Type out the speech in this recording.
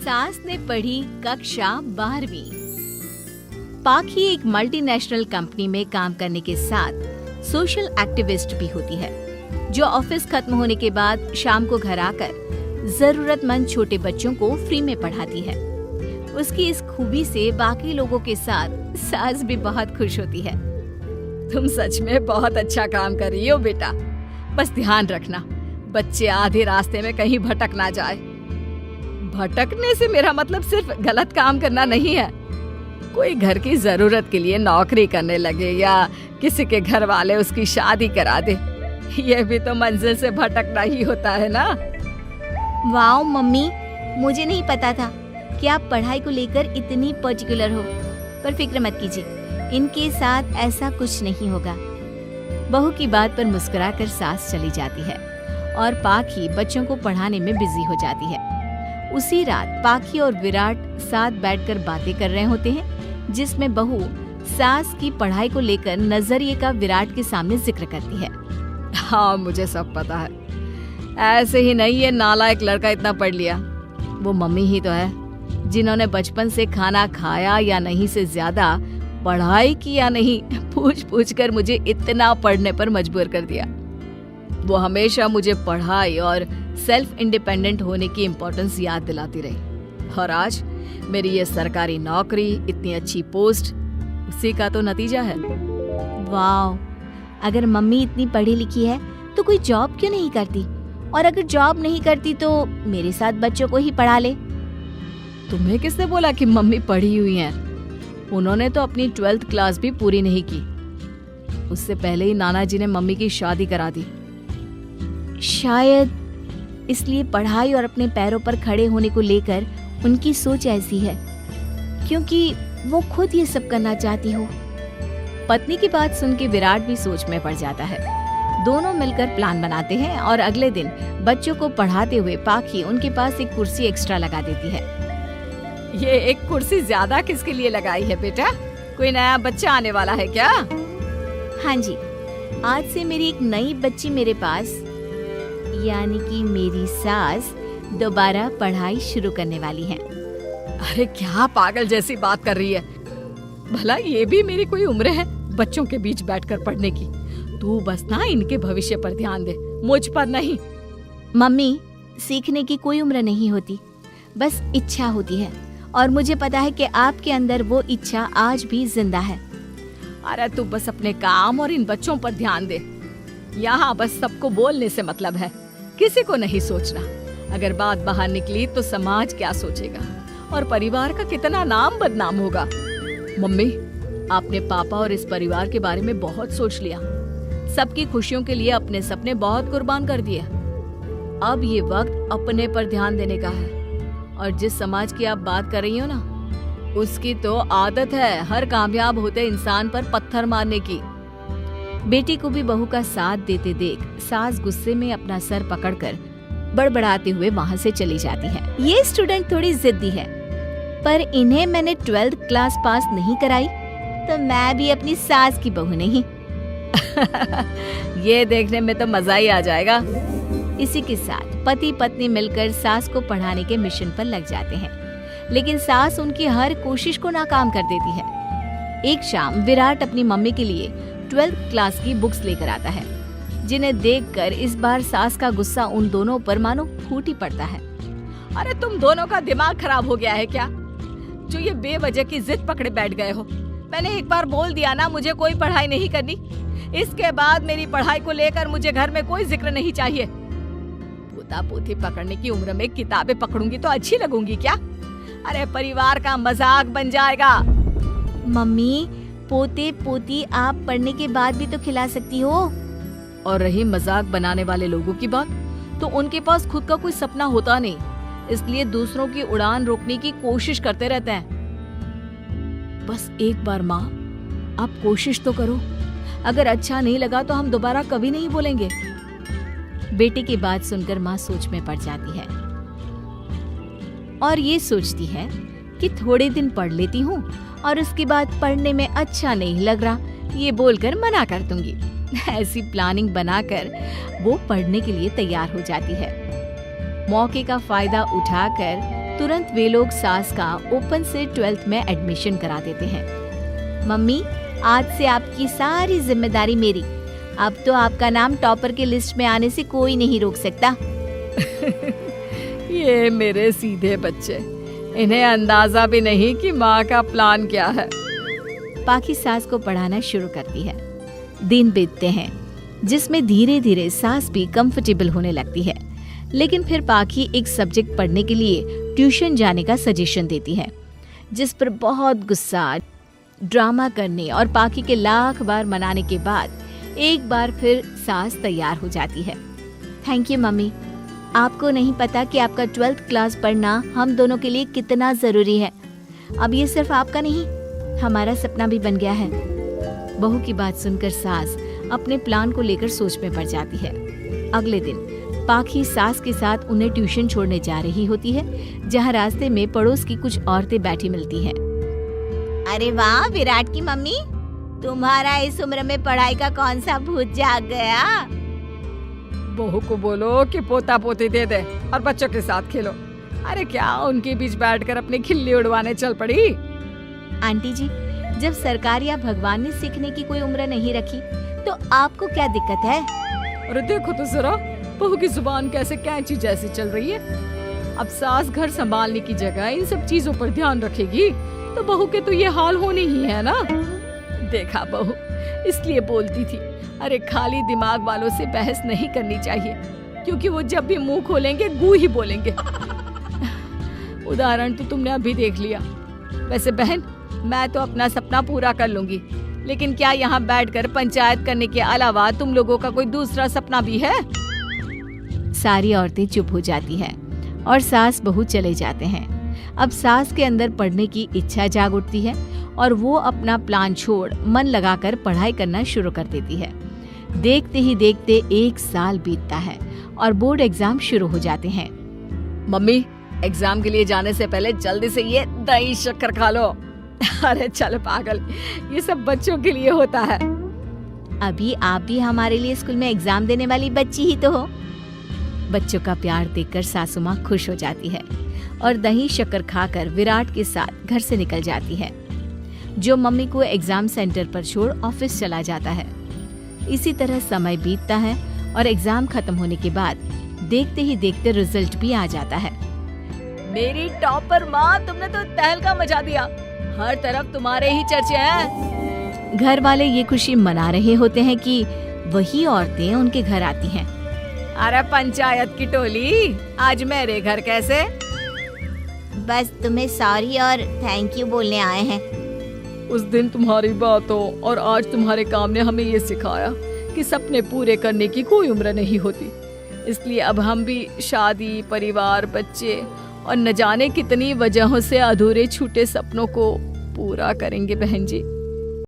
सास ने पढ़ी कक्षा 12वीं। पाखी एक मल्टीनेशनल कंपनी में काम करने के साथ सोशल एक्टिविस्ट भी होती है, जो ऑफिस खत्म होने के बाद शाम को घर आकर जरूरतमंद छोटे बच्चों को फ्री में पढ़ाती है। उसकी इस खूबी से बाकी लोगों के साथ सास भी बहुत खुश होती है। तुम सच में बहुत अच्छा काम कर रही हो बेटा, बस ध्यान रखना बच्चे आधे रास्ते में कहीं भटक ना जाए। भटकने से मेरा मतलब सिर्फ गलत काम करना नहीं है। कोई घर की जरूरत के लिए नौकरी करने लगे या किसी के घर वाले उसकी शादी करा दे, ये भी तो मंजिल से भटकना ही होता है ना। वाओ मम्मी, मुझे नहीं पता था कि आप पढ़ाई को लेकर इतनी पर्टिकुलर हो। पर फिक्र मत कीजिए, इनके साथ ऐसा कुछ नहीं होगा। बहू की बात पर मुस्कुराकर सास चली जाती है और पाखी बच्चों को पढ़ाने में बिजी हो जाती है। उसी रात पाखी और विराट साथ बैठकर बातें कर रहे होते हैं, जिसमें बहू सास की पढ़ाई को लेकर नजरिए का विराट के सामने जिक्र करती है। हाँ, मुझे सब पता है। ऐसे ही नहीं ये नालायक लड़का इतना पढ़ लिया। वो मम्मी ही तो है जिन्होंने बचपन से खाना खाया या नहीं से ज्यादा पढ़ाई की या नहीं पूछ पूछ कर मुझे इतना पढ़ने पर मजबूर कर दिया। वो हमेशा मुझे पढ़ाई और सेल्फ इंडिपेंडेंट होने की इम्पोर्टेंस याद दिलाती रही, और आज मेरी ये सरकारी नौकरी, इतनी अच्छी पोस्ट, उसी का तो नतीजा है। वाओ, अगर मम्मी इतनी पढ़ी लिखी है तो कोई जॉब क्यों नहीं करती? और अगर जॉब नहीं करती तो मेरे साथ बच्चों को ही पढ़ा ले। तुम्हें किसने बोला कि मम्मी पढ़ी हुई हैं? उन्होंने तो अपनी 12th क्लास भी पूरी नहीं की। उससे पहले ही नाना जी ने मम्मी की शादी करा दी। शायद इसलिए पढ़ाई और अपने पैरों पर खड़े होने को लेकर उनकी सोच ऐसी है, क्योंकि वो खुद ये सब करना चाहती हो। पत्नी की बात सुन के विराट भी सोच में पड़ जाता है। दोनों मिलकर प्लान बनाते हैं और अगले दिन बच्चों को पढ़ाते हुए पाखी उनके पास एक कुर्सी एक्स्ट्रा लगा देती है। ये एक कुर्सी ज्यादा किसके लिए लगाई है बेटा? कोई नया बच्चा आने वाला है क्या? हाँ जी, आज से मेरी एक नई बच्ची मेरे पास, यानी कि मेरी सास दोबारा पढ़ाई शुरू करने वाली है। अरे क्या पागल जैसी बात कर रही है? भला ये भी मेरी कोई उम्र है बच्चों के बीच बैठकर पढ़ने की? तू बस ना इनके भविष्य पर ध्यान दे, मुझ पर नहीं। मम्मी, सीखने की कोई उम्र नहीं होती, बस इच्छा होती है, और मुझे पता है कि आपके अंदर वो इच्छा आज भी जिंदा है। अरे तू बस अपने काम और इन बच्चों पर ध्यान दे। यहाँ बस सबको बोलने से मतलब है, किसी को नहीं सोचना। अगर बात बाहर निकली तो समाज क्या सोचेगा और परिवार का कितना नाम बदनाम होगा। मम्मी, आपने पापा और इस परिवार के बारे में बहुत सोच लिया। सबकी खुशियों के लिए अपने सपने बहुत कुर्बान कर दिए। अब ये वक्त अपने पर ध्यान देने का है। और जिस समाज की आप बात कर रही हो ना, उसकी तो आदत है हर कामयाब होते इंसान पर पत्थर मारने की। बेटी को भी बहू का साथ देते देख सास गुस्से में अपना सर पकड़कर बड़बड़ाते हुए वहाँ से चली जाती है। ये स्टूडेंट थोड़ी जिद्दी है, पर इन्हें मैंने 12th क्लास पास नहीं कराई तो मैं भी अपनी सास की बहू नहीं। ये देखने में तो मजा ही आ जाएगा। इसी के साथ पति पत्नी मिलकर सास को पढ़ाने के मिशन पर लग जाते हैं, लेकिन सास उनकी हर कोशिश को नाकाम कर देती है। एक शाम विराट अपनी मम्मी के लिए 12th क्लास की बुक्स लेकर आता है, जिन्हें देखकर इस बार सास का गुस्सा उन दोनों पर मानो फूट ही पड़ता है। अरे तुम दोनों का दिमाग खराब हो गया है क्या, जो ये बेवजह की जिद पकड़े बैठ गए हो? मैंने एक बार बोल दिया ना, मुझे कोई पढ़ाई नहीं करनी। इसके बाद मेरी पढ़ाई को लेकर मुझे घर में कोई जिक्र नहीं चाहिए। पोता पोती पकड़ने की उम्र में किताबें पकड़ूंगी तो अच्छी लगूंगी क्या? अरे परिवार का मजाक बन जाएगा। मम्मी, पोते पोती आप पढ़ने के बाद भी तो खिला सकती हो। और रही मजाक बनाने वाले लोगों की बात, तो उनके पास खुद का कोई सपना होता नहीं, इसलिए दूसरों की उड़ान रोकने की कोशिश करते रहते हैं। बस एक बार माँ, आप कोशिश तो करो। अगर अच्छा नहीं लगा तो हम दोबारा कभी नहीं बोलेंगे। बेटे की बात सुनकर माँ सोच में पड़ जाती है और ये सोचती है कि थोड़े दिन पढ़ लेती हूँ और उसके बाद पढ़ने में अच्छा नहीं लग रहा, ये बोलकर मना कर दूंगी। ऐसी प्लानिंग बनाकर वो पढ़ने के लिए तैयार हो जाती है। मौके का फायदा उठाकर तुरंत वे लोग सास का ओपन से 12th में एडमिशन करा देते हैं। मम्मी, आज से आपकी सारी जिम्मेदारी मेरी। अब तो आपका नाम टॉपर के लिस्ट में आने से कोई नहीं रोक सकता। ये मेरे सीधे बच्चे, इन्हें अंदाजा भी नहीं कि माँ का प्लान क्या है। पाखी सास को पढ़ाना शुरू करती है। दिन बीतते हैं जिसमें धीरे धीरे सास भी कंफर्टेबल होने लगती है, लेकिन फिर पाखी एक सब्जेक्ट पढ़ने के लिए ट्यूशन जाने का सजेशन देती है, जिस पर बहुत गुस्सा, ड्रामा करने और पाखी के लाख बार मनाने के बाद एक बार फिर सास तैयार हो जाती है। Thank you mummy. आपको नहीं पता कि आपका 12th क्लास पढ़ना हम दोनों के लिए कितना जरूरी है। अब ये सिर्फ आपका नहीं, हमारा सपना भी बन गया है। बहू की बात सुनकर सास अपने प्लान को लेकर सोच में पड़ जाती है। अगले दिन पाखी सास के साथ उन्हें ट्यूशन छोड़ने जा रही होती है, जहाँ रास्ते में पड़ोस की कुछ औरतें बैठी मिलती हैं। अरे वाह विराट की मम्मी, तुम्हारा इस उम्र में पढ़ाई का कौन सा भूत जाग गया? बहू को बोलो कि पोता पोती दे दे और बच्चों के साथ खेलो। अरे क्या उनके बीच बैठकर अपनी खिल्ली उड़वाने चल पड़ी? आंटी जी, जब सरकार या भगवान ने सीखने की कोई उम्र नहीं रखी तो आपको क्या दिक्कत है? अरे देखो तो जरा, बहू की जुबान कैसे कैंची जैसी चल रही है। अब सास घर संभालने की जगह इन सब चीजों पर ध्यान रखेगी तो बहू के तो ये हाल होने ही है ना। देखा बहू, इसलिए बोलती थी, अरे खाली दिमाग वालों से बहस नहीं करनी चाहिए, क्योंकि वो जब भी मुंह खोलेंगे गू ही बोलेंगे। उदाहरण तो तुमने अभी देख लिया। वैसे बहन, मैं तो अपना सपना पूरा कर लूंगी, लेकिन क्या यहाँ बैठकर पंचायत करने के अलावा तुम लोगों का कोई दूसरा सपना भी है? सारी औरतें चुप हो जाती हैं और सास बहू चले जाते हैं। अब सास के अंदर पढ़ने की इच्छा जाग उठती है और वो अपना प्लान छोड़ मन लगाकर पढ़ाई करना शुरू कर देती है। देखते ही देखते 1 साल बीतता है और बोर्ड एग्जाम शुरू हो जाते हैं। मम्मी, एग्जाम के लिए जाने से पहले जल्दी से ये दही शक्कर खा लो। अरे चल पागल, ये सब बच्चों के लिए होता है। अभी आप भी हमारे लिए स्कूल में एग्जाम देने वाली बच्ची ही तो हो। बच्चों का प्यार देखकर सासू माँ खुश हो जाती है और दही शक्कर खाकर विराट के साथ घर से निकल जाती है, जो मम्मी को एग्जाम सेंटर पर छोड़ ऑफिस चला जाता है। इसी तरह समय बीतता है और एग्जाम खत्म होने के बाद देखते ही देखते रिजल्ट भी आ जाता है। मेरी टॉपर माँ, तुमने तो तहलका मचा दिया। हर तरफ तुम्हारे ही चर्चे हैं। घर वाले ये खुशी मना रहे होते हैं कि वही औरतें उनके घर आती हैं। अरे पंचायत की टोली, आज मेरे घर कैसे? बस तुम्हें सॉरी और थैंक यू बोलने आए हैं। उस दिन तुम्हारी बातों और आज तुम्हारे काम ने हमें ये सिखाया कि सपने पूरे करने की कोई उम्र नहीं होती। इसलिए अब हम भी शादी, परिवार, बच्चे और न जाने कितनी वजहों से अधूरे छूटे सपनों को पूरा करेंगे बहन जी।